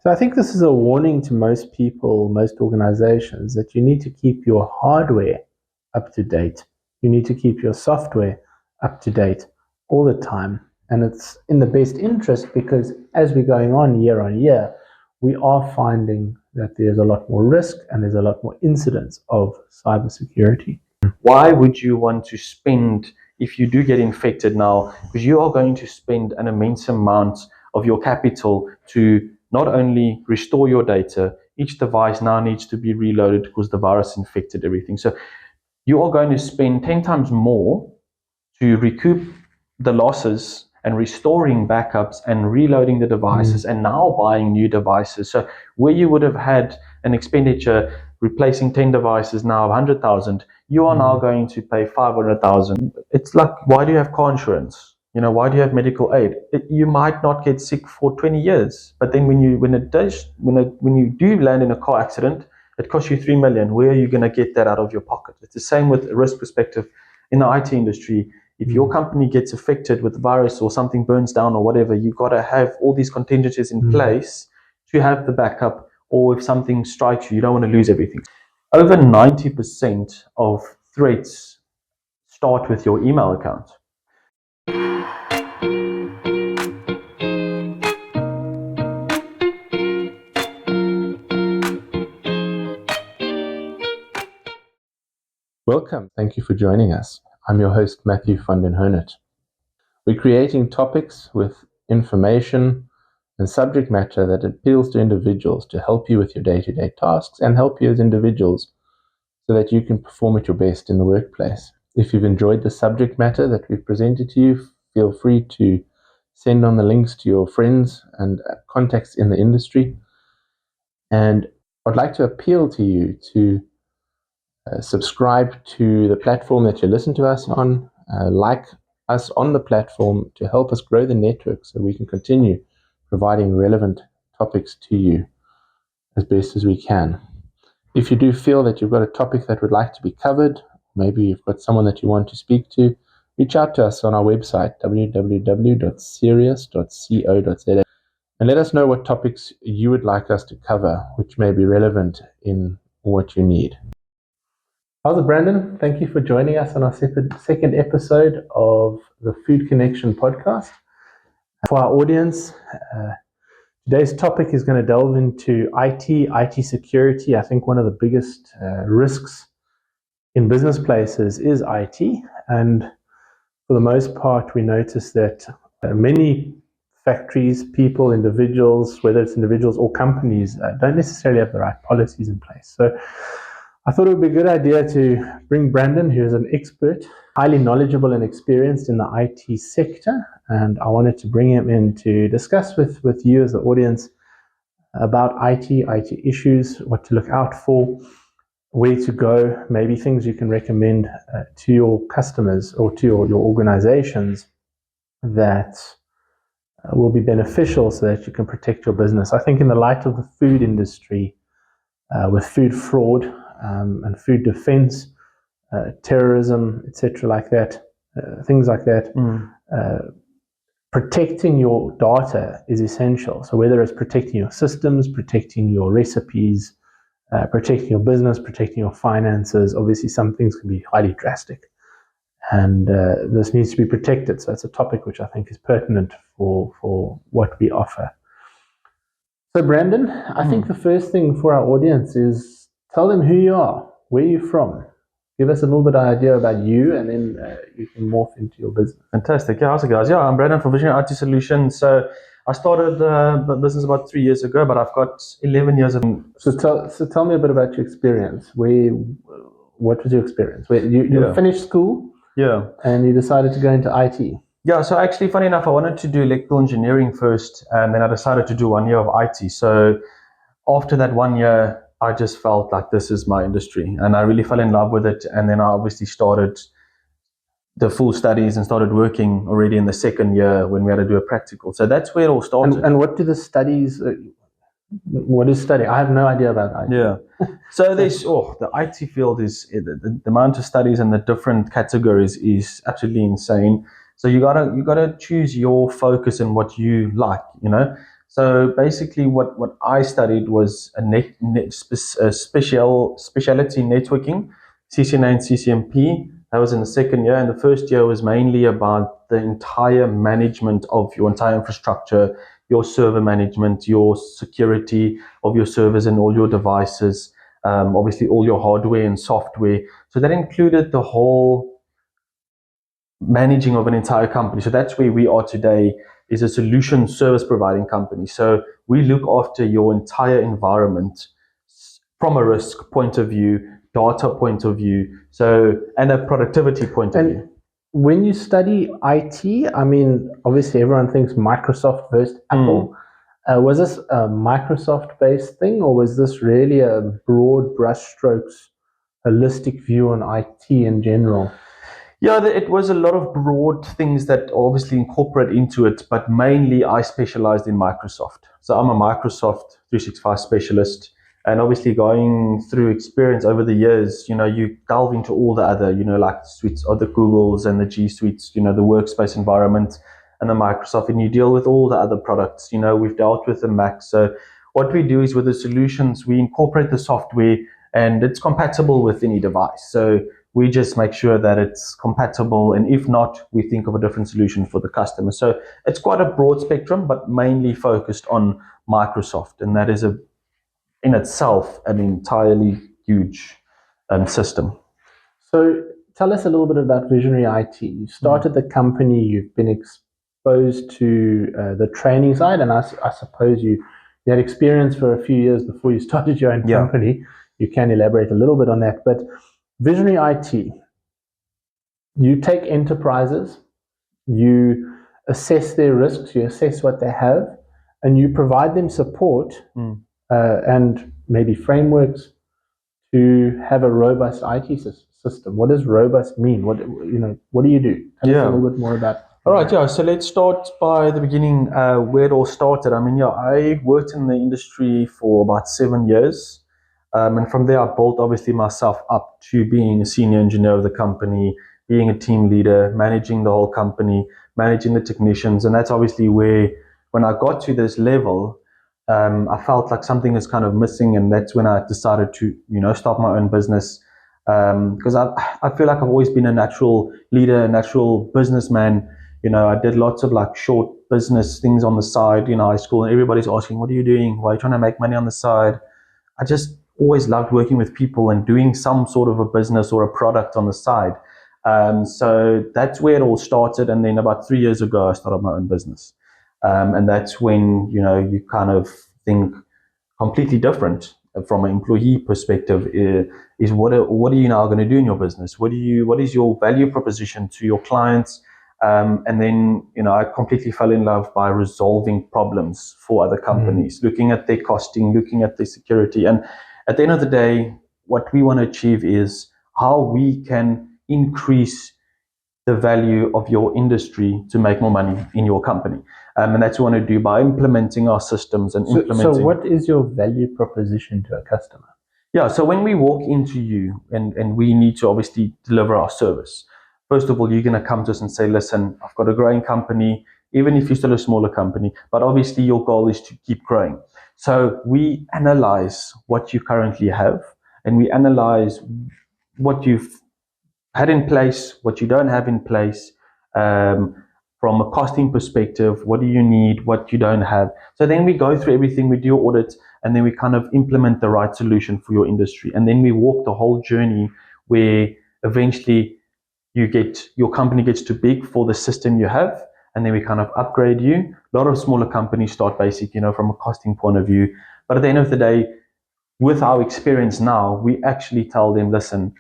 So I think this is a warning to most people, most organizations, that you need to keep your hardware up to date. You need to keep your software up to date all the time. And it's in the best interest because as we're going on year, we are finding that there's a lot more risk and there's a lot more incidents of cybersecurity. Why would you want to spend, if you do get infected now, because you are going to spend an immense amount of your capital to not only restore your data, each device now needs to be reloaded because the virus infected everything. So you are going to spend 10 times more to recoup the losses and restoring backups and reloading the devices and now buying new devices. So where you would have had an expenditure replacing 10 devices now 100,000, you are now going to pay 500,000. It's like, why do you have car insurance? Why do you have medical aid? You might not get sick for 20 years, but then when you do land in a car accident, it costs you 3 million. Where are you going to get that out of your pocket? It's the same with a risk perspective in the IT industry. If your company gets affected with the virus or something burns down or whatever, you've got to have all these contingencies in place to have the backup, or if something strikes you don't want to lose everything. Over 90% of threats start with your email account. Welcome. Thank you for joining us. I'm your host, Matthew van den Honert. We're creating topics with information and subject matter that appeals to individuals to help you with your day-to-day tasks and help you as individuals so that you can perform at your best in the workplace. If you've enjoyed the subject matter that we've presented to you, feel free to send on the links to your friends and contacts in the industry. And I'd like to appeal to you to subscribe to the platform that you listen to us on, like us on the platform to help us grow the network so we can continue providing relevant topics to you as best as we can. If you do feel that you've got a topic that would like to be covered, maybe you've got someone that you want to speak to, reach out to us on our website, www.serious.co.za, and let us know what topics you would like us to cover, which may be relevant in what you need. How's it, Brandon? Thank you for joining us on our second episode of the Food Connection podcast. For our audience, today's topic is going to delve into IT security. I think one of the biggest risks in business places is IT. And for the most part, we notice that many factories, people, individuals, whether it's individuals or companies, don't necessarily have the right policies in place. So I thought it would be a good idea to bring Brandon, who is an expert, highly knowledgeable and experienced in the IT sector. And I wanted to bring him in to discuss with you as the audience about IT issues, what to look out for, where to go, maybe things you can recommend to your customers or to your organizations that will be beneficial so that you can protect your business. I think in the light of the food industry, with food fraud, and food defense, terrorism, etc., like that, things like that. Protecting your data is essential. So whether it's protecting your systems, protecting your recipes, protecting your business, protecting your finances, obviously some things can be highly drastic, and this needs to be protected. So it's a topic which I think is pertinent for what we offer. So Brandon, I think the first thing for our audience is tell them who you are, where you're from. Give us a little bit of idea about you, and then you can morph into your business. Fantastic. Yeah, how's it, guys? Yeah, I'm Brandon from Visionary IT Solutions. So I started the business about 3 years ago, but I've got 11 years of... So tell me a bit about your experience. What was your experience? You finished school, and you decided to go into IT. Yeah, so actually, funny enough, I wanted to do electrical engineering first, and then I decided to do 1 year of IT. So after that 1 year, I just felt like this is my industry, and I really fell in love with it. And then I obviously started the full studies and started working already in the second year when we had to do a practical. So that's where it all started. And what do the studies... what is study? I have no idea about IT. Yeah. So there's the IT field is the amount of studies and the different categories is absolutely insane. So you gotta choose your focus and what you like, So basically, what I studied was a specialty networking, CCNA and CCMP. That was in the second year, and the first year was mainly about the entire management of your entire infrastructure, your server management, your security of your servers and all your devices, obviously all your hardware and software. So that included the whole managing of an entire company. So that's where we are today, is a solution service providing company. So we look after your entire environment from a risk point of view, data point of view, so and a productivity point of view. When you study IT, I mean, obviously everyone thinks Microsoft versus Apple. Was this a Microsoft-based thing, or was this really a broad brushstrokes, holistic view on IT in general? Yeah, it was a lot of broad things that obviously incorporate into it, but mainly I specialized in Microsoft. So I'm a Microsoft 365 specialist, and obviously going through experience over the years, you delve into all the other, like the suites of the Googles and the G Suites, the workspace environment and the Microsoft, and you deal with all the other products. We've dealt with the Mac. So what we do is with the solutions, we incorporate the software and it's compatible with any device. So we just make sure that it's compatible, and if not, we think of a different solution for the customer. So it's quite a broad spectrum, but mainly focused on Microsoft, and that is in itself an entirely huge system. So tell us a little bit about Visionary IT. You started the company, you've been exposed to the training side, and I suppose you had experience for a few years before you started your own company. You can elaborate a little bit on that, but Visionary IT, you take enterprises, you assess their risks, you assess what they have, and you provide them support and maybe frameworks to have a robust IT system. What does robust mean? What do you do? Tell us a little bit more about. All right, so let's start by the beginning, where it all started. I mean, I worked in the industry for about 7 years. And from there, I built obviously myself up to being a senior engineer of the company, being a team leader, managing the whole company, managing the technicians. And that's obviously where, when I got to this level, I felt like something is kind of missing. And that's when I decided to, start my own business. Because I feel like I've always been a natural leader, a natural businessman. I did lots of like short business things on the side in high school. And everybody's asking, what are you doing? Why are you trying to make money on the side? I just always loved working with people and doing some sort of a business or a product on the side. So that's where it all started. And then about 3 years ago, I started my own business. And that's when, you kind of think completely different from an employee perspective is what are you now going to do in your business? What is your value proposition to your clients? And then, I completely fell in love by resolving problems for other companies, looking at their costing, looking at their security. And at the end of the day, what we want to achieve is how we can increase the value of your industry to make more money in your company. And that's what we want to do by implementing our systems and implementing. So what is your value proposition to a customer? Yeah, so when we walk into you and we need to obviously deliver our service, first of all, you're going to come to us and say, listen, I've got a growing company, even if you're still a smaller company, but obviously your goal is to keep growing. So we analyze what you currently have, and we analyze what you've had in place, what you don't have in place, from a costing perspective, what do you need, what you don't have. So then we go through everything, we do audit, and then we kind of implement the right solution for your industry. And then we walk the whole journey where eventually your company gets too big for the system you have, and then we kind of upgrade you. A lot of smaller companies start basic, from a costing point of view. But at the end of the day, with our experience now, we actually tell them, listen,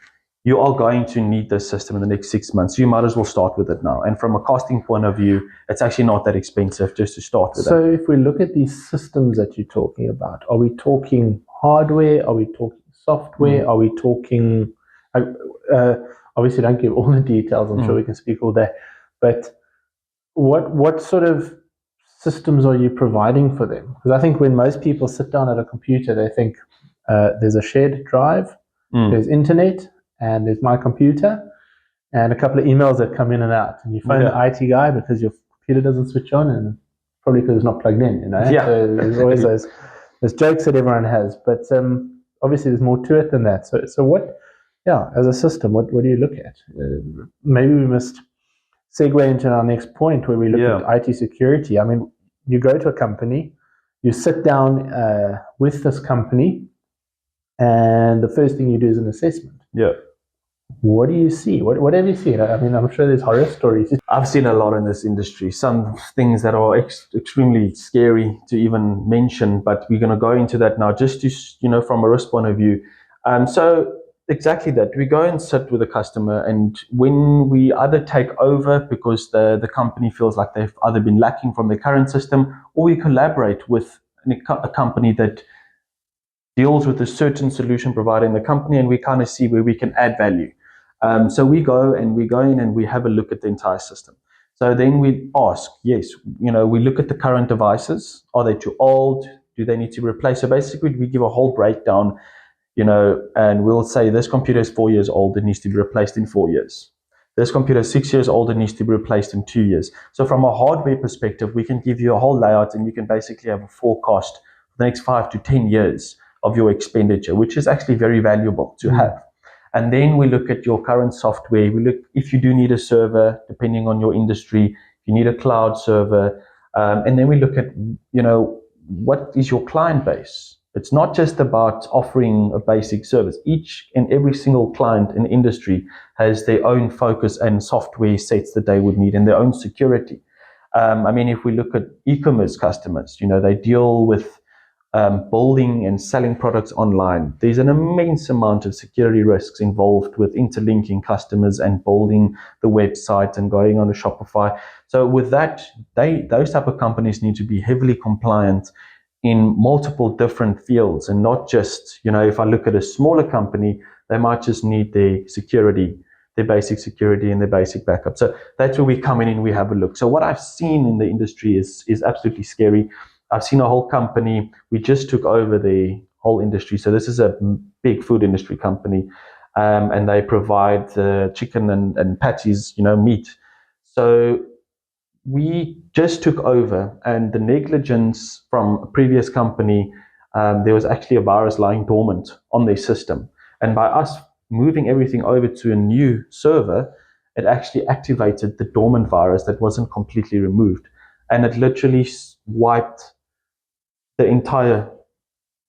you are going to need this system in the next 6 months. You might as well start with it now. And from a costing point of view, it's actually not that expensive just to start with. So if we look at these systems that you're talking about, are we talking hardware? Are we talking software? Are we talking... obviously, don't give all the details. I'm sure we can speak all day. But what sort of systems are you providing for them? Because I think when most people sit down at a computer, they think there's a shared drive, there's internet, and there's my computer, and a couple of emails that come in and out. And you phone the IT guy because your computer doesn't switch on, and probably because it's not plugged in, you know. Yeah. So there's always those jokes that everyone has, but obviously there's more to it than that. So what? Yeah, as a system, what do you look at? Maybe we must segue into our next point where we look at IT security. I mean, you go to a company, you sit down with this company, and the first thing you do is an assessment. Yeah. What do you see? What have you seen? I mean, I'm sure there's horror stories. I've seen a lot in this industry. Some things that are extremely scary to even mention, but we're going to go into that now, just to, from a risk point of view. So exactly that. We go and sit with the customer, and when we either take over because the company feels like they've either been lacking from the current system, or we collaborate with a company that deals with a certain solution provider in the company, and we kind of see where we can add value. So we go in and we have a look at the entire system. So then we ask, yes, we look at the current devices. Are they too old? Do they need to be replaced? So basically, we give a whole breakdown, and we'll say this computer is 4 years old. It needs to be replaced in 4 years. This computer is 6 years old. It needs to be replaced in 2 years. So from a hardware perspective, we can give you a whole layout, and you can basically have a forecast for the next 5 to 10 years of your expenditure, which is actually very valuable to have. And then we look at your current software. We look if you do need a server, depending on your industry, if you need a cloud server, and then we look at what is your client base. It's not just about offering a basic service. Each and every single client in industry has their own focus and software sets that they would need, and their own security. If we look at e-commerce customers, they deal with building and selling products online. There's an immense amount of security risks involved with interlinking customers and building the website and going on to Shopify. So with that, those type of companies need to be heavily compliant in multiple different fields, and not just, if I look at a smaller company, they might just need their security, their basic security and their basic backup. So that's where we come in and we have a look. So what I've seen in the industry is absolutely scary. I've seen a whole company, we just took over the whole industry. So this is a big food industry company, and they provide chicken and patties, meat. So we just took over, and the negligence from a previous company, there was actually a virus lying dormant on their system. And by us moving everything over to a new server, it actually activated the dormant virus that wasn't completely removed. And it literally wiped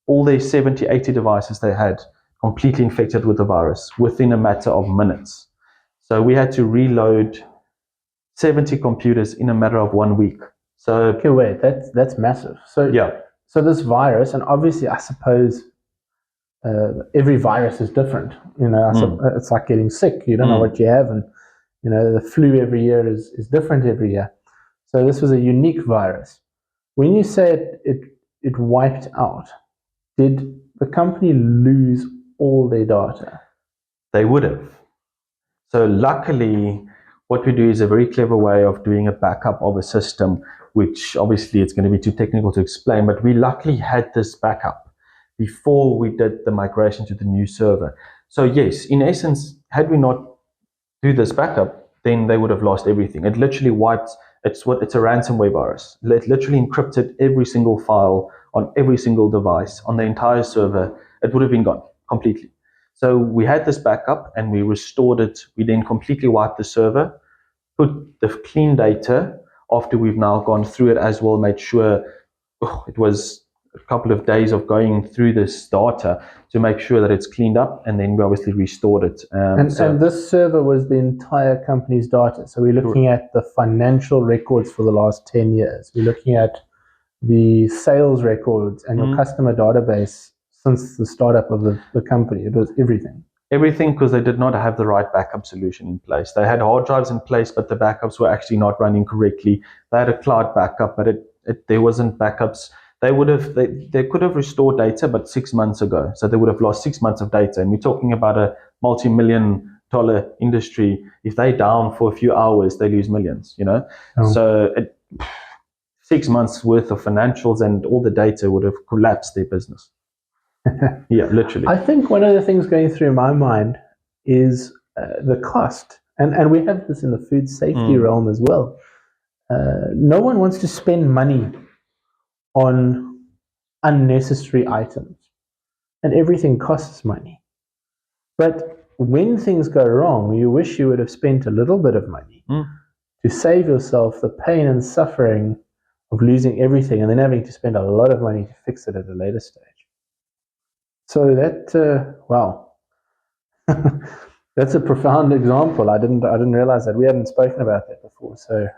all their 70, 80 devices they had completely infected with the virus within a matter of minutes. So we had to reload 70 computers in a matter of 1 week. So okay, wait, that's massive. So yeah. So this virus, and obviously, I suppose every virus is different. It's like getting sick. You don't know what you have, and the flu every year is different every year. So this was a unique virus. When you said it wiped out, did the company lose all their data? They would have. So luckily, what we do is a very clever way of doing a backup of a system, which obviously it's going to be too technical to explain, but we luckily had this backup before we did the migration to the new server. So yes, in essence, had we not do this backup, then they would have lost everything. It literally wiped, it's a ransomware virus. It literally encrypted every single file on every single device on the entire server. It would have been gone completely. So we had this backup and we restored it. We then completely wiped the server, put the clean data after we've now gone through it as well, made sure it was a couple of days of going through this data to make sure that it's cleaned up, and then we obviously restored it. And this server was the entire company's data. So we're looking at the financial records for the last 10 years. We're looking at the sales records and your customer database since the startup of the company. It was everything. Everything, because they did not have the right backup solution in place. They had hard drives in place, but the backups were actually not running correctly. They had a cloud backup, but there wasn't backups. They could have restored data, but 6 months ago. So they would have lost 6 months of data. And we're talking about a multi-million-dollar industry. If they're down for a few hours, they lose millions, Oh. So 6 months worth of financials and all the data would have collapsed their business. Yeah, literally. I think one of the things going through my mind is the cost. And we have this in the food safety realm as well. No one wants to spend money on unnecessary items, and everything costs money. But when things go wrong, you wish you would have spent a little bit of money to save yourself the pain and suffering of losing everything and then having to spend a lot of money to fix it at a later stage. So that, wow, that's a profound example. I didn't realize that. We hadn't spoken about that before. So,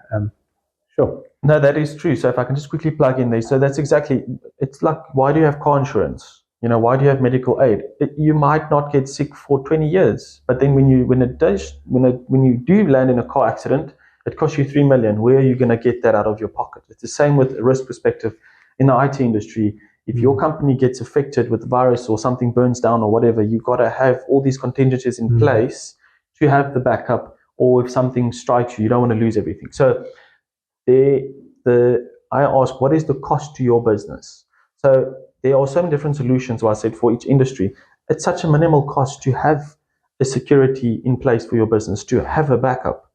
sure. No, that is true. So if I can just quickly plug in there. So that's exactly, it's like, why do you have car insurance? Why do you have medical aid? You might not get sick for 20 years, but then when you do land in a car accident, it costs you 3 million. Where are you going to get that out of your pocket? It's the same with a risk perspective in the IT industry. If your company gets affected with the virus or something burns down or whatever, you've got to have all these contingencies in place to have the backup, or if something strikes you, you don't want to lose everything. So I ask, what is the cost to your business? So there are so many different solutions, I said, for each industry. It's such a minimal cost to have a security in place for your business, to have a backup.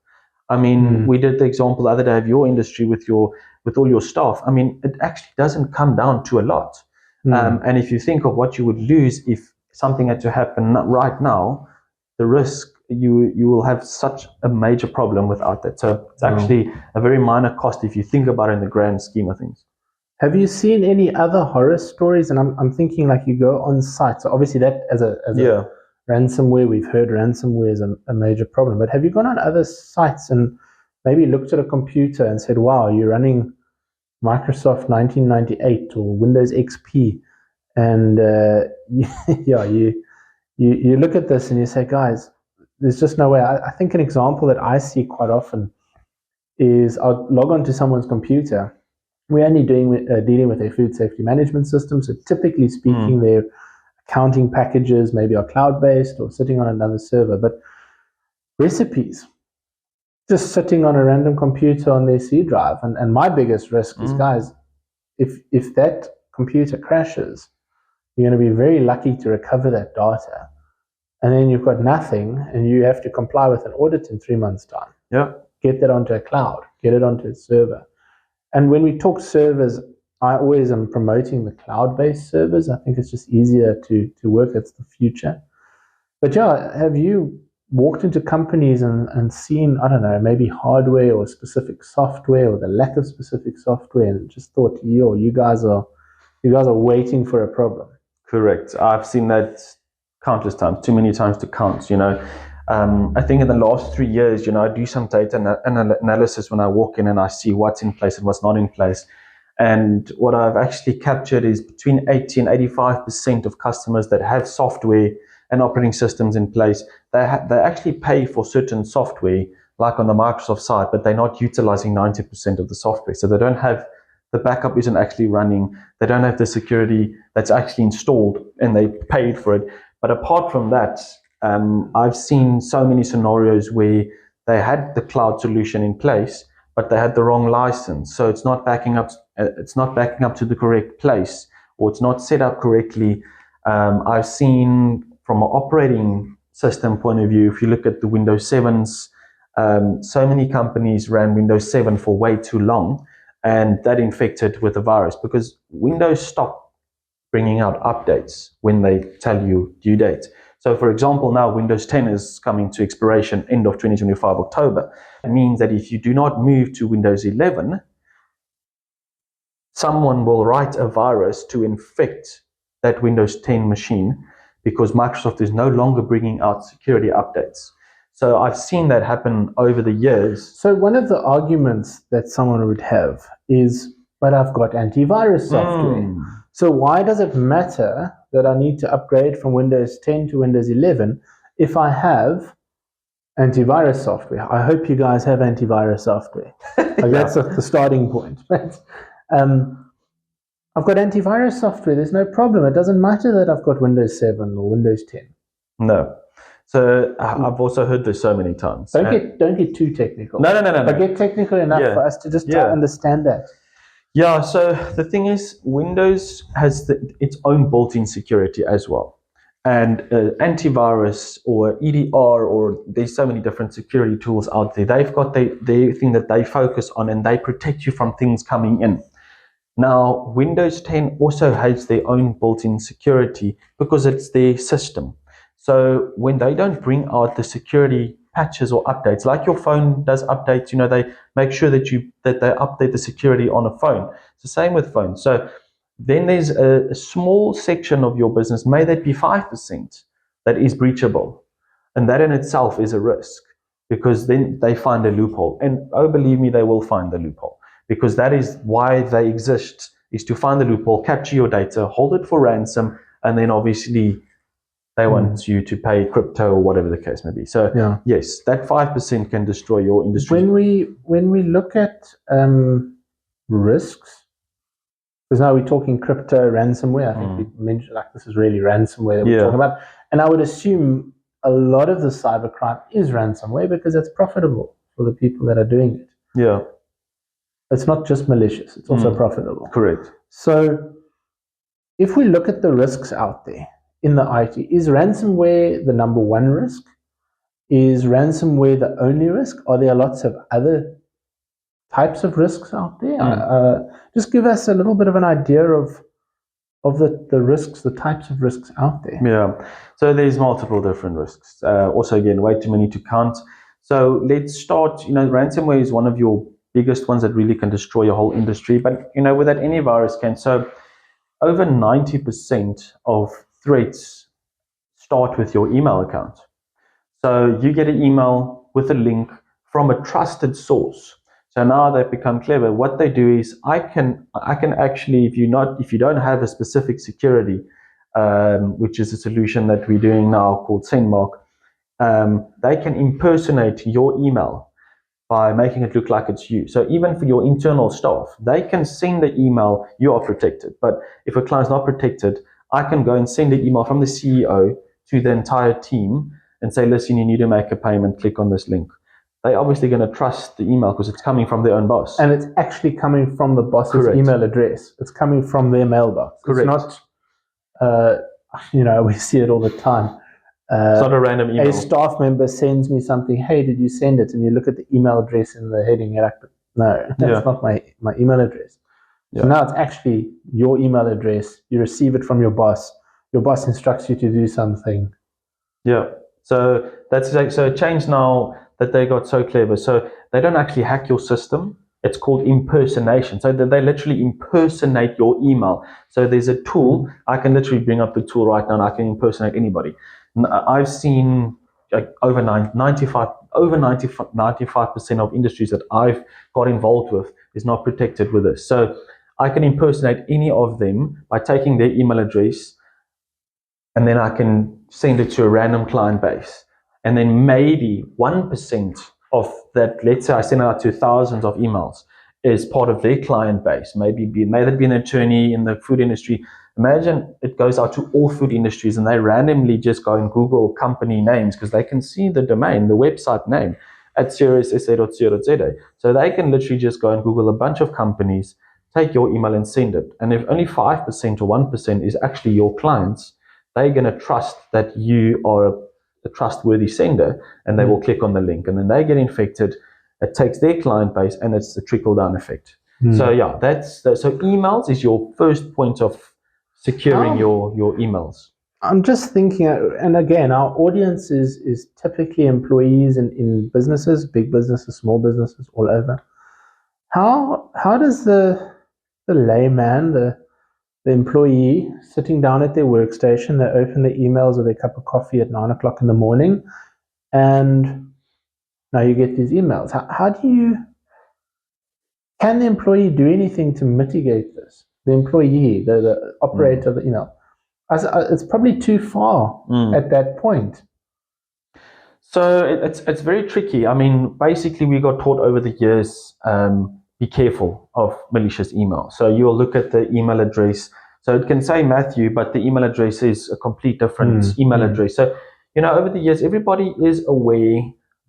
I mean, we did the example the other day of your industry with all your staff. I mean, it actually doesn't come down to a lot. And if you think of what you would lose if something had to happen right now, the risk, you will have such a major problem without that. So it's actually a very minor cost if you think about it in the grand scheme of things. Have you seen any other horror stories? And I'm thinking, like, you go on site. So obviously that as a ransomware, we've heard ransomware is a major problem. But have you gone on other sites and maybe looked at a computer and said, wow, you're running Microsoft 1998 or Windows XP, and you look at this and you say, guys, there's just no way. I think an example that I see quite often is I'll log onto someone's computer. We're only dealing with their food safety management system. So typically speaking, their accounting packages maybe are cloud-based or sitting on another server. But recipes, just sitting on a random computer on their C drive. And my biggest risk is, guys, if that computer crashes, you're going to be very lucky to recover that data. And then you've got nothing, and you have to comply with an audit in 3 months' time. Yeah. Get that onto a cloud, get it onto a server. And when we talk servers, I always am promoting the cloud-based servers. I think it's just easier to work. It's the future. But yeah, have you walked into companies and seen, I don't know, maybe hardware or specific software or the lack of specific software, and just thought, you guys are waiting for a problem? Correct. I've seen that countless times, too many times to count. I think in the last 3 years, I do some data analysis when I walk in and I see what's in place and what's not in place. And what I've actually captured is between 80 and 85% of customers that have software and operating systems in place, they actually pay for certain software, like on the Microsoft side, but they're not utilizing 90% of the software. So they don't have, the backup isn't actually running. They don't have the security that's actually installed, and they paid for it. But apart from that, I've seen so many scenarios where they had the cloud solution in place, but they had the wrong license. So it's not backing up to the correct place, or it's not set up correctly. I've seen from an operating system point of view, if you look at the Windows 7s, so many companies ran Windows 7 for way too long, and that infected with the virus, because Windows stopped bringing out updates when they tell you due date. So for example, now Windows 10 is coming to expiration end of 2025 October. It means that if you do not move to Windows 11, someone will write a virus to infect that Windows 10 machine, because Microsoft is no longer bringing out security updates. So I've seen that happen over the years. So one of the arguments that someone would have is, but I've got antivirus software. So why does it matter that I need to upgrade from Windows 10 to Windows 11 if I have antivirus software? I hope you guys have antivirus software. That's the starting point. I've got antivirus software. There's no problem. It doesn't matter that I've got Windows 7 or Windows 10. No. So I've also heard this so many times. Don't get too technical. No. But get technical enough for us to just try to understand that. Yeah, so the thing is, Windows has its own built-in security as well. and antivirus or EDR, or there's so many different security tools out there. They've got their thing that they focus on, and they protect you from things coming in. Now, Windows 10 also has their own built-in security because it's their system. So when they don't bring out the security patches or updates, like your phone does updates, they make sure that they update the security on a phone. It's the same with phones. So then there's a small section of your business, may that be 5%, that is breachable. And that in itself is a risk, because then they find a loophole. And oh, believe me, they will find the loophole, because that is why they exist, is to find the loophole, capture your data, hold it for ransom, and then obviously they want you to pay crypto or whatever the case may be. So yes, that 5% can destroy your industry. When we look at risks, because now we're talking crypto, ransomware. I think we mentioned, like, this is really ransomware that we're talking about. And I would assume a lot of the cybercrime is ransomware because it's profitable for the people that are doing it. Yeah. It's not just malicious, it's also profitable. Correct. So if we look at the risks out there in the IT, is ransomware the number one risk? Is ransomware the only risk? Are there lots of other types of risks out there? Just give us a little bit of an idea of the risks, the types of risks out there. Yeah, so there's multiple different risks. Also, again, way too many to count. So let's start, ransomware is one of your biggest ones that really can destroy your whole industry. But, with that, any virus can. So over 90% of threats start with your email account. So you get an email with a link from a trusted source. So now they've become clever. What they do is I can actually, if you don't have a specific security, which is a solution that we're doing now called SendMark, they can impersonate your email by making it look like it's you. So even for your internal staff, they can send the email, you are protected. But if a client's not protected, I can go and send an email from the CEO to the entire team and say, listen, you need to make a payment, click on this link. They're obviously going to trust the email because it's coming from their own boss. And it's actually coming from the boss's email address. It's coming from their mailbox. Correct. It's not, we see it all the time. It's not a random email. A staff member sends me something, hey, did you send it? And you look at the email address in the heading, you're like, no, that's not my email address. Yeah. So now it's actually your email address. You receive it from your boss. Your boss instructs you to do something. Yeah. So that's so change now that they got so clever. So they don't actually hack your system. It's called impersonation. So they literally impersonate your email. So there's a tool. I can literally bring up the tool right now and I can impersonate anybody. I've seen like over 95% of industries that I've got involved with is not protected with this. So I can impersonate any of them by taking their email address, and then I can send it to a random client base. And then maybe 1% of that, let's say I send out to thousands of emails, is part of their client base. May that be an attorney in the food industry. Imagine it goes out to all food industries and they randomly just go and Google company names because they can see the domain, the website name at serioussa.co.za. So they can literally just go and Google a bunch of companies, take your email and send it. And if only 5% or 1% is actually your clients, they're going to trust that you are a trustworthy sender and they will click on the link and then they get infected. It takes their client base and it's the trickle-down effect. So yeah, so emails is your first point of securing your emails. I'm just thinking, and again, our audience is typically employees in businesses, big businesses, small businesses, all over. How does the layman, the employee sitting down at their workstation, they open their emails with their cup of coffee at 9 o'clock in the morning, and now you get these emails. Can the employee do anything to mitigate this? The employee, the operator of the email. It's probably too far at that point. So it's very tricky. I mean, basically we got taught over the years, be careful of malicious email. So you'll look at the email address. So it can say Matthew, but the email address is a complete different email address. So, over the years, everybody is aware,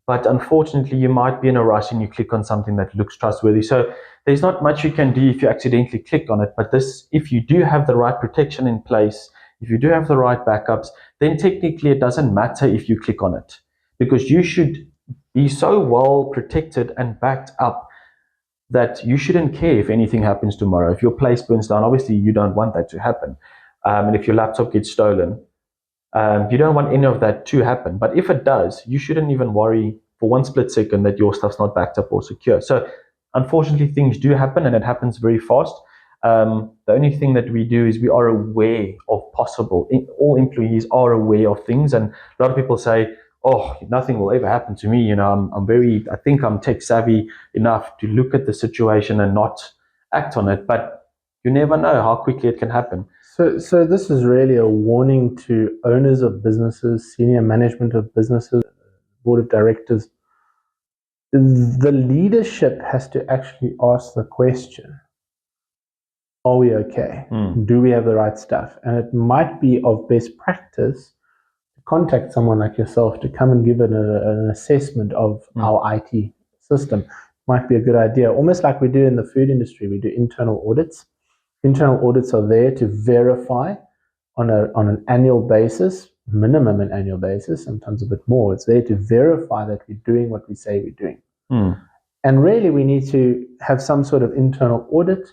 but unfortunately you might be in a rush and you click on something that looks trustworthy. So there's not much you can do if you accidentally click on it. But if you do have the right protection in place, if you do have the right backups, then technically it doesn't matter if you click on it, because you should be so well protected and backed up that you shouldn't care if anything happens tomorrow. If your place burns down, obviously you don't want that to happen. And if your laptop gets stolen, you don't want any of that to happen. But if it does, you shouldn't even worry for one split second that your stuff's not backed up or secure. So unfortunately, things do happen, and it happens very fast. The only thing that we do is we are aware of possible. All employees are aware of things, and a lot of people say, "Oh, nothing will ever happen to me." You know, I think I'm tech savvy enough to look at the situation and not act on it. But you never know how quickly it can happen. So this is really a warning to owners of businesses, senior management of businesses, board of directors. The leadership has to actually ask the question, are we okay? Do we have the right stuff? And it might be of best practice to contact someone like yourself to come and give an assessment of our IT system. Might be a good idea. Almost like we do in the food industry, we do internal audits. Internal audits are there to verify on an annual basis, minimum an annual basis, sometimes a bit more. It's there to verify that we're doing what we say we're doing. And really, we need to have some sort of internal audit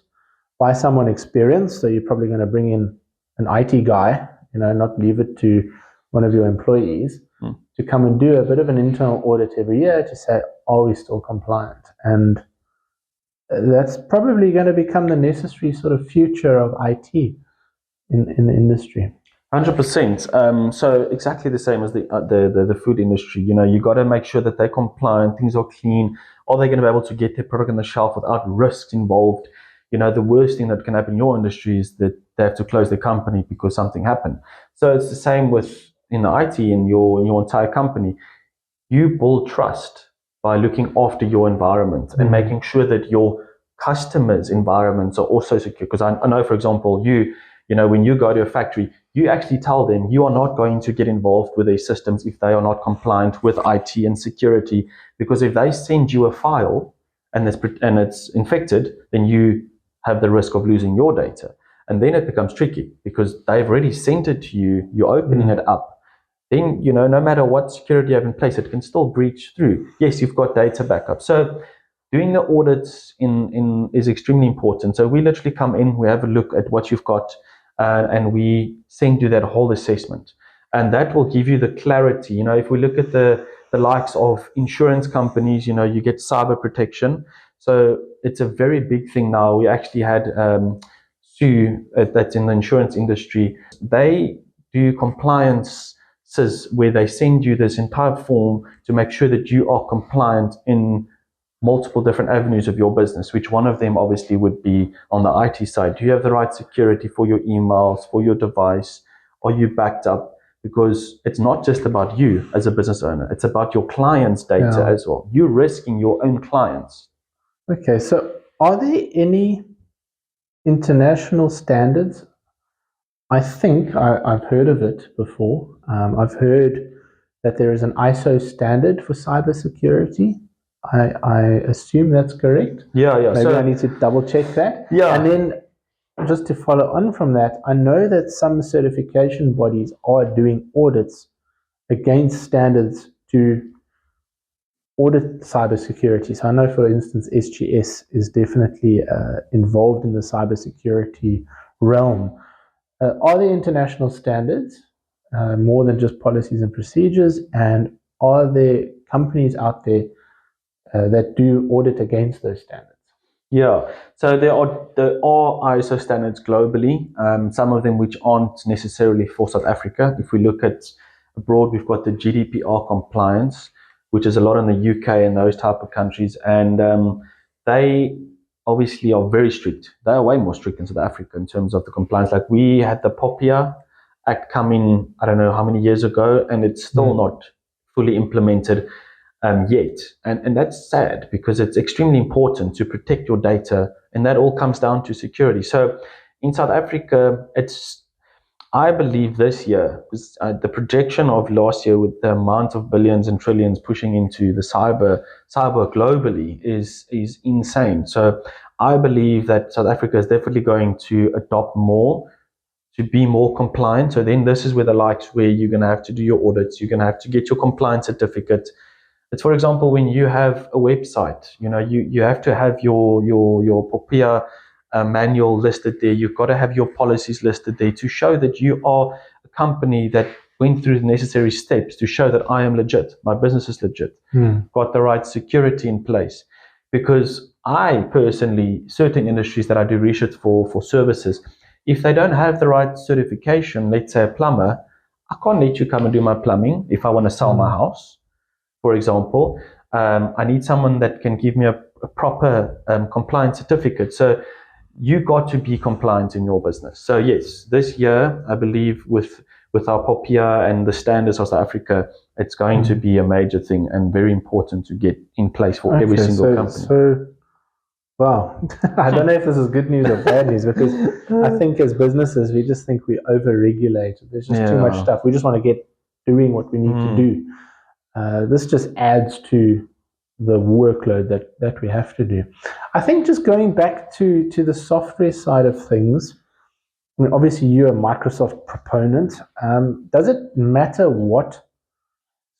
by someone experienced. So you're probably going to bring in an IT guy, not leave it to one of your employees to come and do a bit of an internal audit every year to say, are we still compliant? And that's probably going to become the necessary sort of future of IT in the industry. 100%. So exactly the same as the food industry. You got to make sure that they're compliant, things are clean. Are they going to be able to get their product on the shelf without risks involved? The worst thing that can happen in your industry is that they have to close their company because something happened. So it's the same with in the IT in your entire company. You build trust by looking after your environment and making sure that your customers' environments are also secure. Because I know, for example, when you go to a factory, you actually tell them you are not going to get involved with their systems if they are not compliant with IT and security. Because if they send you a file and it's infected, then you have the risk of losing your data. And then it becomes tricky because they've already sent it to you, you're opening it up. Then, no matter what security you have in place, it can still breach through. Yes, you've got data backup. So doing the audits is extremely important. So we literally come in, we have a look at what you've got, and we send you that whole assessment. And that will give you the clarity. If we look at the likes of insurance companies, you get cyber protection. So it's a very big thing now. We actually had Sue, that's in the insurance industry. They do compliances where they send you this entire form to make sure that you are compliant in multiple different avenues of your business, which one of them obviously would be on the IT side. Do you have the right security for your emails, for your device? Are you backed up? Because it's not just about you as a business owner, it's about your clients' data as well. You're risking your own clients. Okay, so are there any international standards? I think I've heard of it before. I've heard that there is an ISO standard for cybersecurity. I assume that's correct. Yeah. Maybe I need to double check that. Yeah. And then just to follow on from that, I know that some certification bodies are doing audits against standards to audit cybersecurity. So I know, for instance, SGS is definitely involved in the cybersecurity realm. Are there international standards, more than just policies and procedures? And are there companies out there that do audit against those standards? Yeah, so there are ISO standards globally, some of them which aren't necessarily for South Africa. If we look at abroad, we've got the GDPR compliance, which is a lot in the UK and those type of countries, and they obviously are very strict. They are way more strict in South Africa in terms of the compliance. Like we had the POPIA Act come in, I don't know how many years ago, and it's still not fully implemented yet. And that's sad because it's extremely important to protect your data, and that all comes down to security. So in South Africa, I believe this year, the projection of last year with the amount of billions and trillions pushing into the cyber globally is insane. So I believe that South Africa is definitely going to adopt more to be more compliant. So then this is where the likes where you're going to have to do your audits, you're going to have to get your compliance certificate. It's, for example, when you have a website, you have to have your POPIA manual listed there. You've got to have your policies listed there to show that you are a company that went through the necessary steps to show that I am legit, my business is legit, got the right security in place. Because I personally, certain industries that I do research for services, if they don't have the right certification, let's say a plumber, I can't let you come and do my plumbing if I want to sell my house, for example. I need someone that can give me a proper compliance certificate. So you got to be compliant in your business. So yes, this year, I believe with our POPIA and the standards of South Africa, it's going to be a major thing and very important to get in place for every single company. So, wow. I don't know if this is good news or bad news, because I think as businesses, we just think we over-regulate. There's just too much stuff. We just want to get doing what we need to do. This just adds to the workload that we have to do. I think just going back to the software side of things, I mean, obviously you're a Microsoft proponent. Does it matter what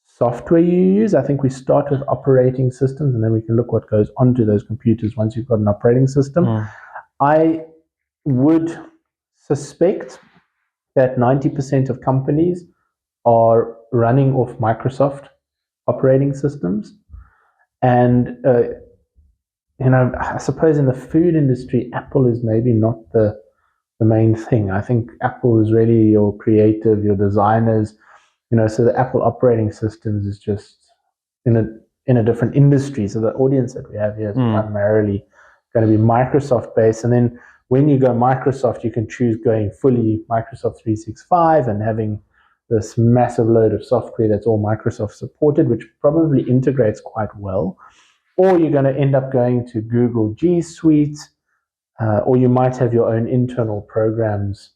software you use? I think we start with operating systems and then we can look what goes onto those computers once you've got an operating system. I would suspect that 90% of companies are running off Microsoft operating systems. And, I suppose in the food industry, Apple is maybe not the main thing. I think Apple is really your creative, your designers, so the Apple operating systems is just in a different industry. So the audience that we have here is primarily going to be Microsoft based. And then when you go Microsoft, you can choose going fully Microsoft 365 and having this massive load of software that's all Microsoft supported, which probably integrates quite well. Or you're going to end up going to Google G Suite, or you might have your own internal programs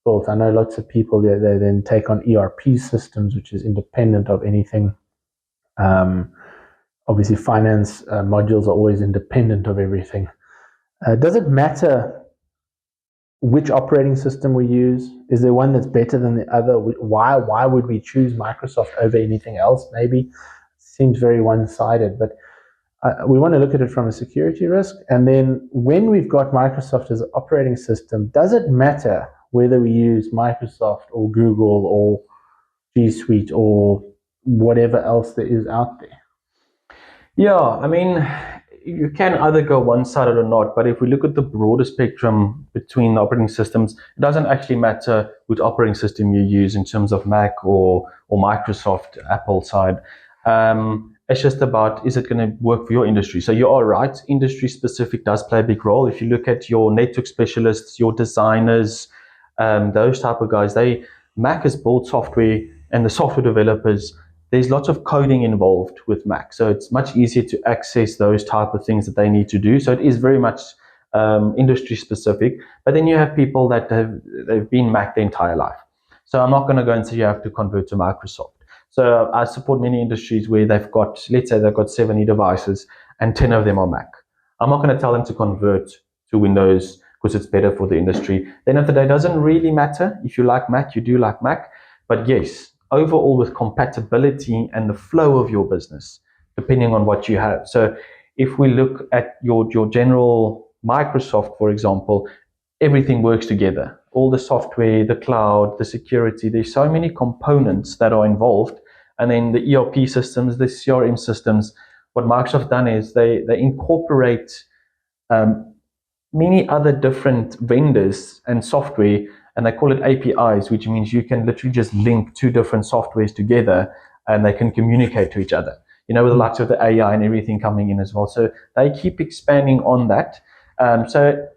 built. I know lots of people, they then take on ERP systems, which is independent of anything. Obviously, finance modules are always independent of everything. Does it matter which operating system we use? Is there one that's better than the other? Why would we choose Microsoft over anything else? Maybe it seems very one-sided, but we want to look at it from a security risk. And then when we've got Microsoft as an operating system, does it matter whether we use Microsoft or Google or G Suite or whatever else there is out there? Yeah, I mean, you can either go one-sided or not, but if we look at the broader spectrum between the operating systems, it doesn't actually matter which operating system you use in terms of Mac or Microsoft, Apple side. It's just about, is it going to work for your industry? So you are right, industry specific does play a big role. If you look at your network specialists, your designers, those type of guys, Mac has built software, and the software developers, there's lots of coding involved with Mac. So it's much easier to access those type of things that they need to do. So it is very much industry specific. But then you have people that they've been Mac their entire life. So I'm not going to go and say you have to convert to Microsoft. So I support many industries where they've got, let's say they've got 70 devices and 10 of them are Mac. I'm not going to tell them to convert to Windows because it's better for the industry. At the end of the day, it doesn't really matter. If you like Mac, you do like Mac. But yes, overall with compatibility and the flow of your business, depending on what you have. So if we look at your general Microsoft, for example, everything works together. All the software, the cloud, the security, there's so many components that are involved. And then the ERP systems, the CRM systems, what Microsoft done is they incorporate many other different vendors and software, and they call it APIs, which means you can literally just link two different softwares together and they can communicate to each other, with the likes of the AI and everything coming in as well. So they keep expanding on that. So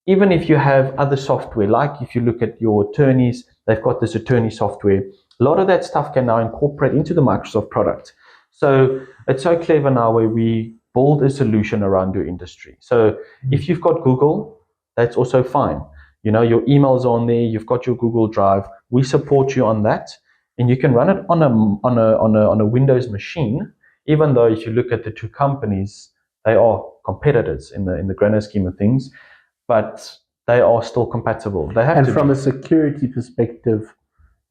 even if you have other software, like if you look at your attorneys, they've got this attorney software. A lot of that stuff can now incorporate into the Microsoft product. So it's so clever now where we build a solution around your industry. So if you've got Google, that's also fine. Your emails are on there, you've got your Google Drive. We support you on that, and you can run it on a Windows machine, even though if you look at the two companies, they are competitors in the grander scheme of things. But they are still compatible. They have And to from be. a security perspective,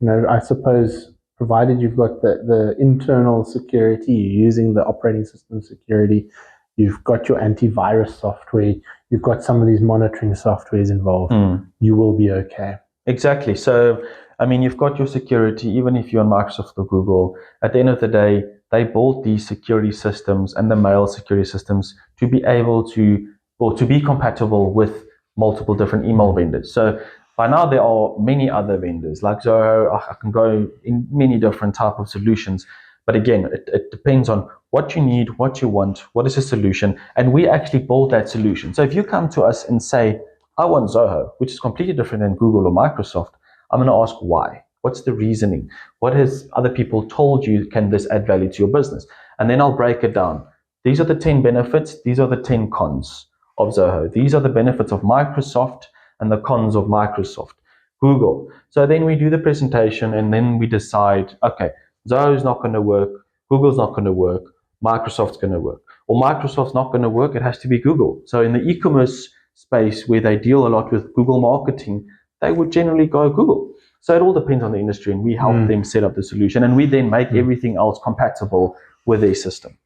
I suppose provided you've got the internal security, you're using the operating system security, you've got your antivirus software, you've got some of these monitoring softwares involved, you will be okay. Exactly. So, I mean, you've got your security, even if you're on Microsoft or Google, at the end of the day, they built these security systems and the mail security systems to be able to, or to be compatible with multiple different email vendors. So by now there are many other vendors like Zoho. I can go in many different type of solutions. But again, it depends on what you need, what you want, what is the solution, and we actually build that solution. So if you come to us and say, I want Zoho, which is completely different than Google or Microsoft, I'm going to ask why. What's the reasoning? What has other people told you can this add value to your business? And then I'll break it down. These are the 10 benefits. These are the 10 cons of Zoho. These are the benefits of Microsoft and the cons of Microsoft. Google. So then we do the presentation and then we decide, okay, Zoho is not going to work. Google's not going to work. Microsoft's going to work. Or Microsoft's not going to work. It has to be Google. So in the e-commerce space where they deal a lot with Google marketing, they would generally go Google. So it all depends on the industry, and we help them set up the solution, and we then make everything else compatible with their system.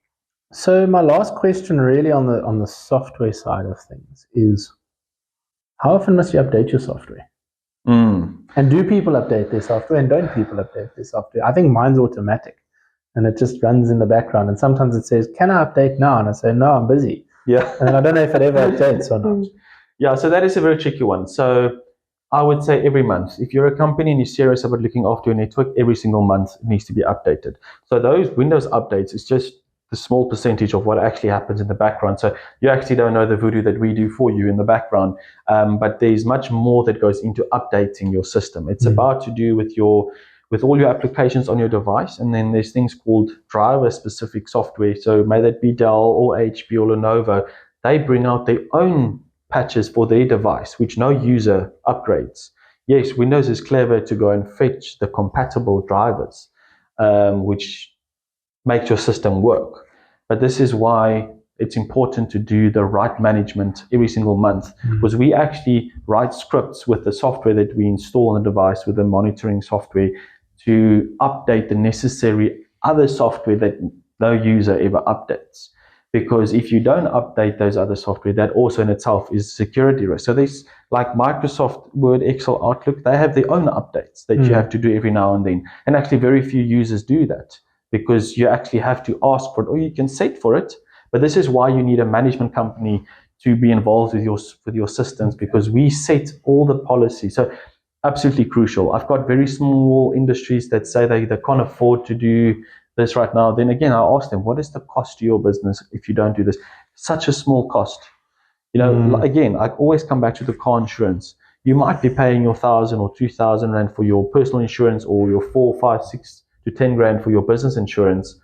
So my last question, really, on the software side of things, is how often must you update your software? And do people update their software, and don't people update their software? I think mine's automatic, and it just runs in the background. And sometimes it says, "Can I update now?" And I say, "No, I'm busy." Yeah, and I don't know if it ever updates or not. Yeah, so that is a very tricky one. So I would say every month. If you're a company and you're serious about looking after your network, every single month it needs to be updated. So those Windows updates is just the small percentage of what actually happens in the background. So you actually don't know the voodoo that we do for you in the background. But there's much more that goes into updating your system. It's about to do with all your applications on your device, and then there's things called driver-specific software. So may that be Dell or HP or Lenovo, they bring out their own patches for their device, which no user upgrades. Yes, Windows is clever to go and fetch the compatible drivers, which makes your system work. But this is why it's important to do the right management every single month, because we actually write scripts with the software that we install on the device, with the monitoring software, to update the necessary other software that no user ever updates. Because if you don't update those other software, that also in itself is security risk. So there's like Microsoft Word, Excel, Outlook, they have their own updates that you have to do every now and then. And actually very few users do that, because you actually have to ask for it, or you can set for it. But this is why you need a management company to be involved with your systems, because we set all the policies. So absolutely crucial. I've got very small industries that say they can't afford to do this right now. Then again, I ask them, what is the cost to your business if you don't do this? Such a small cost. Again, I always come back to the car insurance. You might be paying your 1,000 or 2,000 rand for your personal insurance, or your 4, 5, 6 to 10 grand for your business insurance,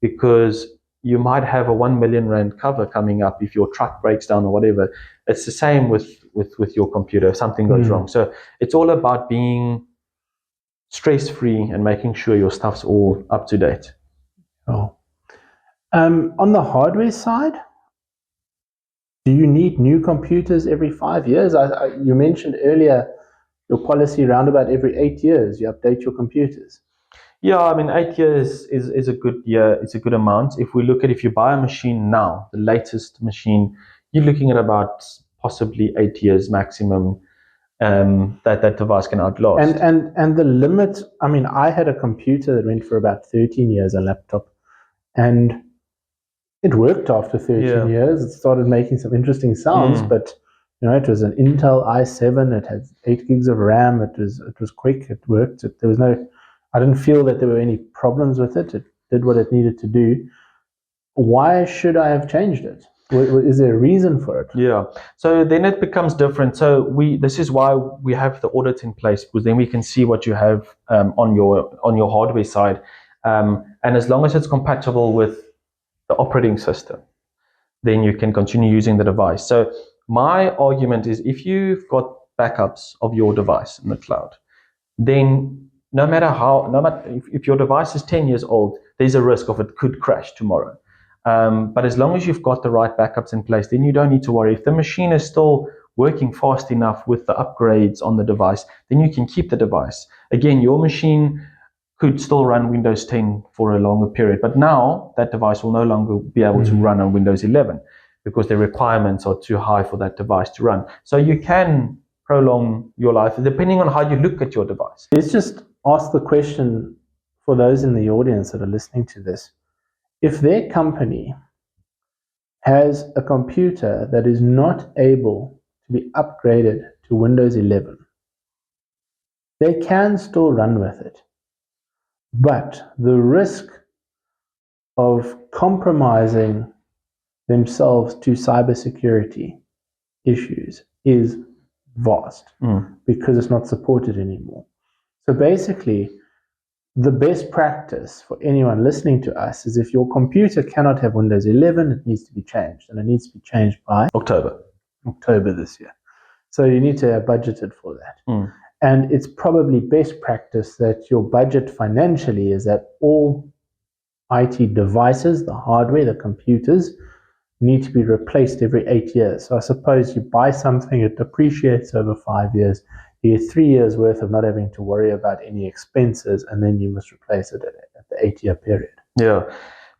because you might have a 1 million rand cover coming up if your truck breaks down or whatever. It's the same with your computer if something goes wrong. So it's all about being stress-free and making sure your stuff's all up to date. On the hardware side, do you need new computers every 5 years? You mentioned earlier your policy around about every 8 years, you update your computers. Yeah, I mean, 8 years is a good year. It's a good amount. If you buy a machine now, the latest machine, you're looking at about possibly 8 years maximum. That device can outlast. And the limit, I mean, I had a computer that went for about 13 years, a laptop, and it worked after 13 years. It started making some interesting sounds, but it was an Intel i7. It had 8 gigs of RAM. It was quick. It worked. I didn't feel that there were any problems with it. It did what it needed to do. Why should I have changed it? Is there a reason for it? Yeah. So then it becomes different. So this is why we have the audit in place, because then we can see what you have on your hardware side, and as long as it's compatible with the operating system, then you can continue using the device. So my argument is, if you've got backups of your device in the cloud, then no matter if your device is 10 years old, there's a risk of it could crash tomorrow. But as long as you've got the right backups in place, then you don't need to worry. If the machine is still working fast enough with the upgrades on the device, then you can keep the device. Again, your machine could still run Windows 10 for a longer period, but now that device will no longer be able to run on Windows 11 because the requirements are too high for that device to run. So you can prolong your life depending on how you look at your device. Let's just ask the question for those in the audience that are listening to this. If their company has a computer that is not able to be upgraded to Windows 11, they can still run with it. But the risk of compromising themselves to cybersecurity issues is vast because it's not supported anymore. So basically, the best practice for anyone listening to us is if your computer cannot have Windows 11, it needs to be changed. And it needs to be changed by October this year. So you need to have budgeted for that. And it's probably best practice that your budget financially is that all IT devices, the hardware, the computers, need to be replaced every 8 years. So I suppose you buy something, it depreciates over 5 years. You get 3 years worth of not having to worry about any expenses, and then you must replace it at the 8-year period. Yeah.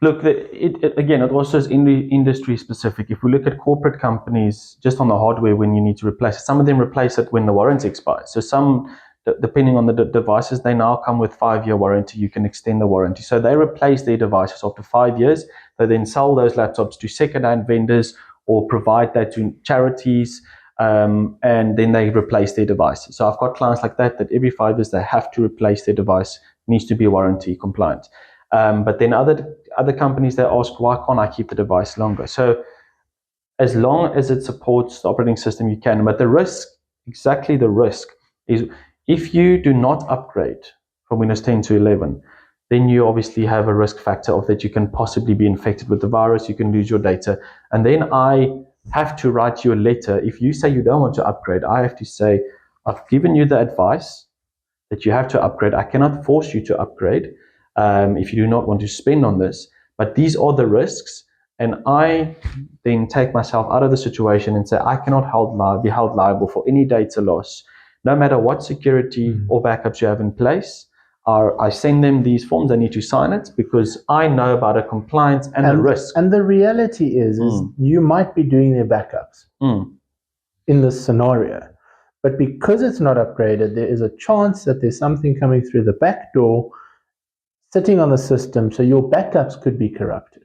Look, it also is industry specific. If we look at corporate companies, just on the hardware, when you need to replace it, some of them replace it when the warranty expires. So some, depending on the devices, they now come with 5-year warranty. You can extend the warranty. So they replace their devices after 5 years. They then sell those laptops to second-hand vendors or provide that to charities. And then they replace their devices. So I've got clients like that every 5 years they have to replace their device. It needs to be warranty compliant. But then other companies, they ask, why can't I keep the device longer? So as long as it supports the operating system, you can. But the risk is if you do not upgrade from Windows 10 to 11, then you obviously have a risk factor of that you can possibly be infected with the virus, you can lose your data. And then I have to write you a letter. If you say you don't want to upgrade, I have to say, I've given you the advice that you have to upgrade. I cannot force you to upgrade if you do not want to spend on this. But these are the risks. And I then take myself out of the situation and say, I cannot be held liable for any data loss, no matter what security or backups you have in place. I send them these forms, they need to sign it because I know about the compliance and the risk. And the reality is you might be doing their backups in this scenario. But because it's not upgraded, there is a chance that there's something coming through the back door sitting on the system, so your backups could be corrupted.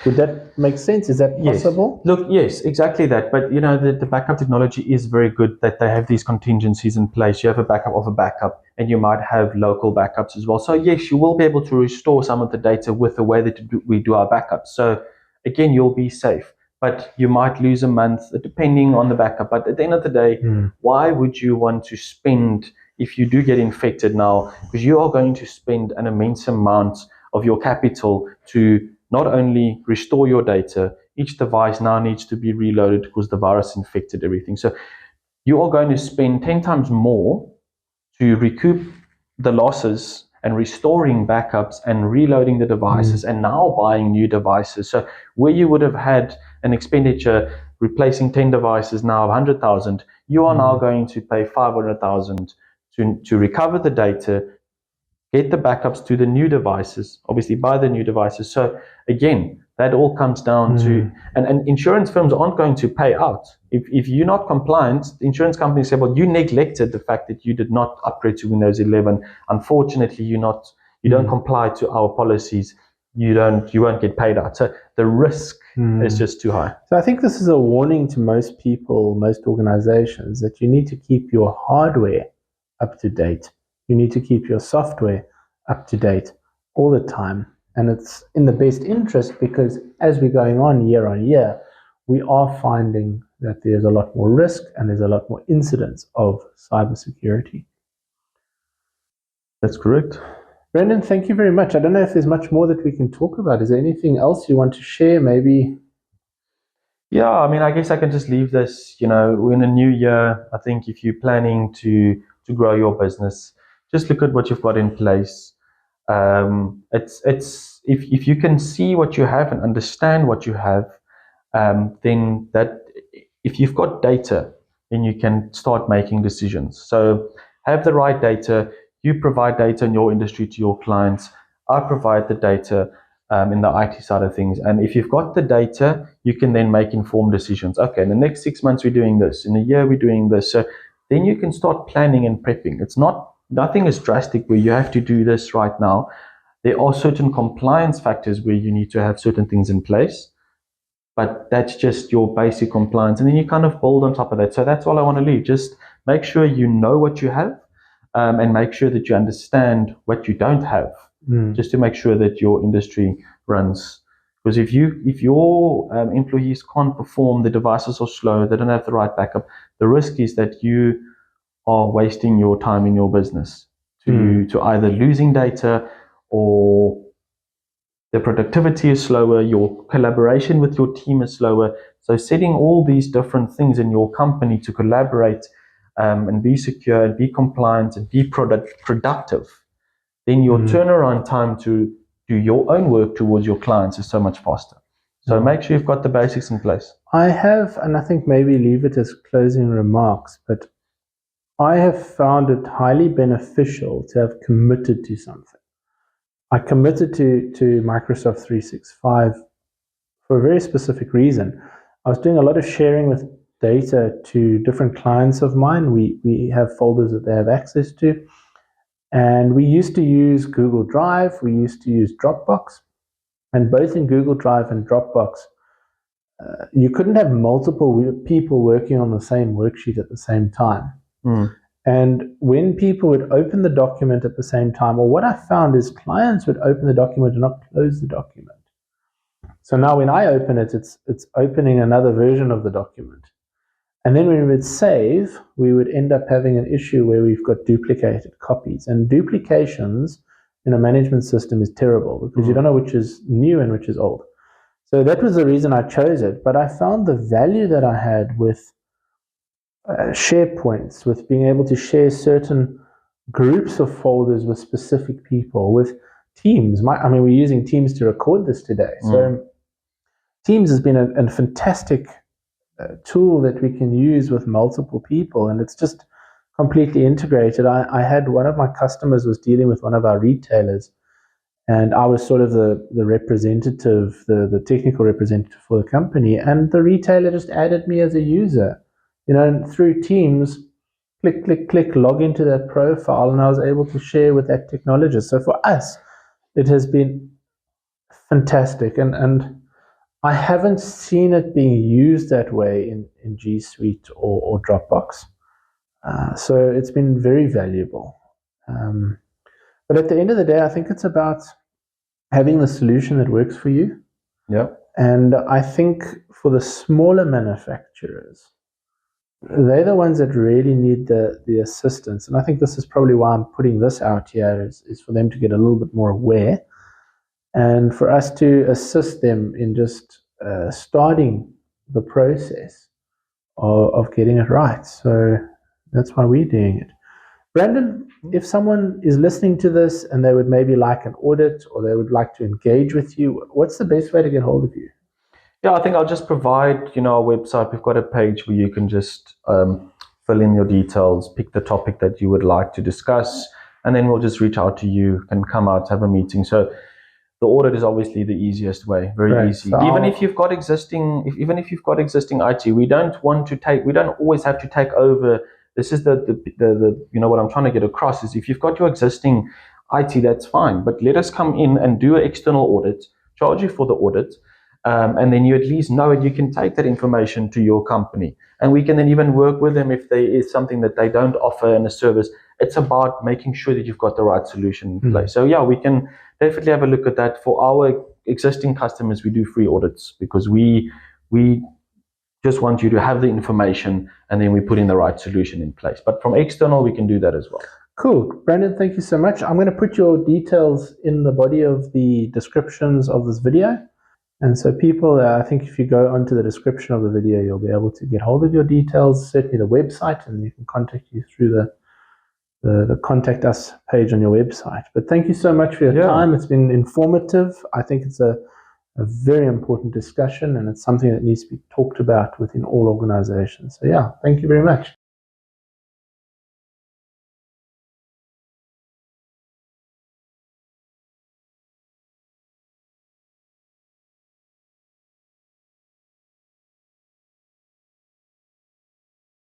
Would that make sense? Is that possible? Yes. Look, yes, exactly that. But you know, the backup technology is very good that they have these contingencies in place. You have a backup of a backup, and you might have local backups as well. So yes, you will be able to restore some of the data with the way that we do our backups. So again, you'll be safe. But you might lose a month depending on the backup. But at the end of the day, why would you want to spend, if you do get infected now, because you are going to spend an immense amount of your capital to not only restore your data, each device now needs to be reloaded because the virus infected everything. So you are going to spend 10 times more to recoup the losses and restoring backups and reloading the devices and now buying new devices. So where you would have had an expenditure replacing 10 devices now of 100,000, you are now going to pay 500,000 to recover the data, get the backups to the new devices, obviously buy the new devices. So again, that all comes down to, and insurance firms aren't going to pay out. If you're not compliant, the insurance companies say, well, you neglected the fact that you did not upgrade to Windows 11. Unfortunately, you don't comply to our policies. You won't get paid out. So the risk is just too high. So I think this is a warning to most people, most organizations, that you need to keep your hardware up to date. You need to keep your software up to date all the time. And it's in the best interest because as we're going on year, we are finding that there's a lot more risk and there's a lot more incidents of cybersecurity. That's correct. Brendan, thank you very much. I don't know if there's much more that we can talk about. Is there anything else you want to share? Maybe? Yeah, I mean, I guess I can just leave this, we're in a new year. I think if you're planning to grow your business, just look at what you've got in place. It's if you can see what you have and understand what you have, then that if you've got data then you can start making decisions. So have the right data. You provide data in your industry to your clients. I provide the data in the IT side of things. And if you've got the data, you can then make informed decisions. Okay, in the next 6 months, we're doing this. In a year, we're doing this. So then you can start planning and prepping. Nothing is drastic where you have to do this right now. There are certain compliance factors where you need to have certain things in place, but that's just your basic compliance. And then you kind of build on top of that. So that's all I want to leave. Just make sure you know what you have, and make sure that you understand what you don't have, just to make sure that your industry runs. Because if your employees can't perform, the devices are slow, they don't have the right backup, the risk is that you are wasting your time in your business to either losing data, or the productivity is slower, your collaboration with your team is slower. So setting all these different things in your company to collaborate, and be secure and be compliant and be productive, then your turnaround time to do your own work towards your clients is so much faster. So make sure you've got the basics in place. I have, and I think maybe leave it as closing remarks, but I have found it highly beneficial to have committed to something. I committed to Microsoft 365 for a very specific reason. I was doing a lot of sharing with data to different clients of mine. We have folders that they have access to. And we used to use Google Drive, we used to use Dropbox. And both in Google Drive and Dropbox, you couldn't have multiple people working on the same worksheet at the same time. And when people would open the document at the same time, or what I found is clients would open the document and not close the document. So now when I open it, it's opening another version of the document. And then when we would save, we would end up having an issue where we've got duplicated copies. And duplications in a management system is terrible because you don't know which is new and which is old. So that was the reason I chose it. But I found the value that I had with SharePoints, with being able to share certain groups of folders with specific people, with Teams. We're using Teams to record this today. So Teams has been a fantastic tool that we can use with multiple people, and it's just completely integrated. I had one of my customers was dealing with one of our retailers, and I was sort of the representative, the technical representative for the company, and the retailer just added me as a user, and through Teams, click, click, click, log into that profile, and I was able to share with that technologist. So for us, it has been fantastic, and I haven't seen it being used that way in G Suite or Dropbox. So it's been very valuable. But at the end of the day, I think it's about having the solution that works for you. Yeah. And I think for the smaller manufacturers, they're the ones that really need the assistance. And I think this is probably why I'm putting this out here is for them to get a little bit more aware, and for us to assist them in just starting the process of getting it right. So that's why we're doing it. Brandon, if someone is listening to this and they would maybe like an audit or they would like to engage with you, what's the best way to get hold of you? Yeah, I think I'll just provide, our website. We've got a page where you can just fill in your details, pick the topic that you would like to discuss, and then we'll just reach out to you and come out, have a meeting. So the audit is obviously the easiest way, very easy. So even if you've got existing IT, we don't always have to take over. This is the what I'm trying to get across is if you've got your existing IT, that's fine. But let us come in and do an external audit, charge you for the audit, and then you at least know it. You can take that information to your company, and we can then even work with them if there is something that they don't offer in a service. It's about making sure that you've got the right solution in place. So yeah, we can definitely have a look at that. For our existing customers, we do free audits because we just want you to have the information and then we put in the right solution in place. But from external, we can do that as well. Cool. Brandon, thank you so much. I'm going to put your details in the body of the descriptions of this video. And so people, I think if you go onto the description of the video, you'll be able to get hold of your details, certainly the website, and you can contact you through the contact us page on your website. But thank you so much for your time. It's been informative. I think it's a a very important discussion, and it's something that needs to be talked about within all organizations. So yeah, thank you very much.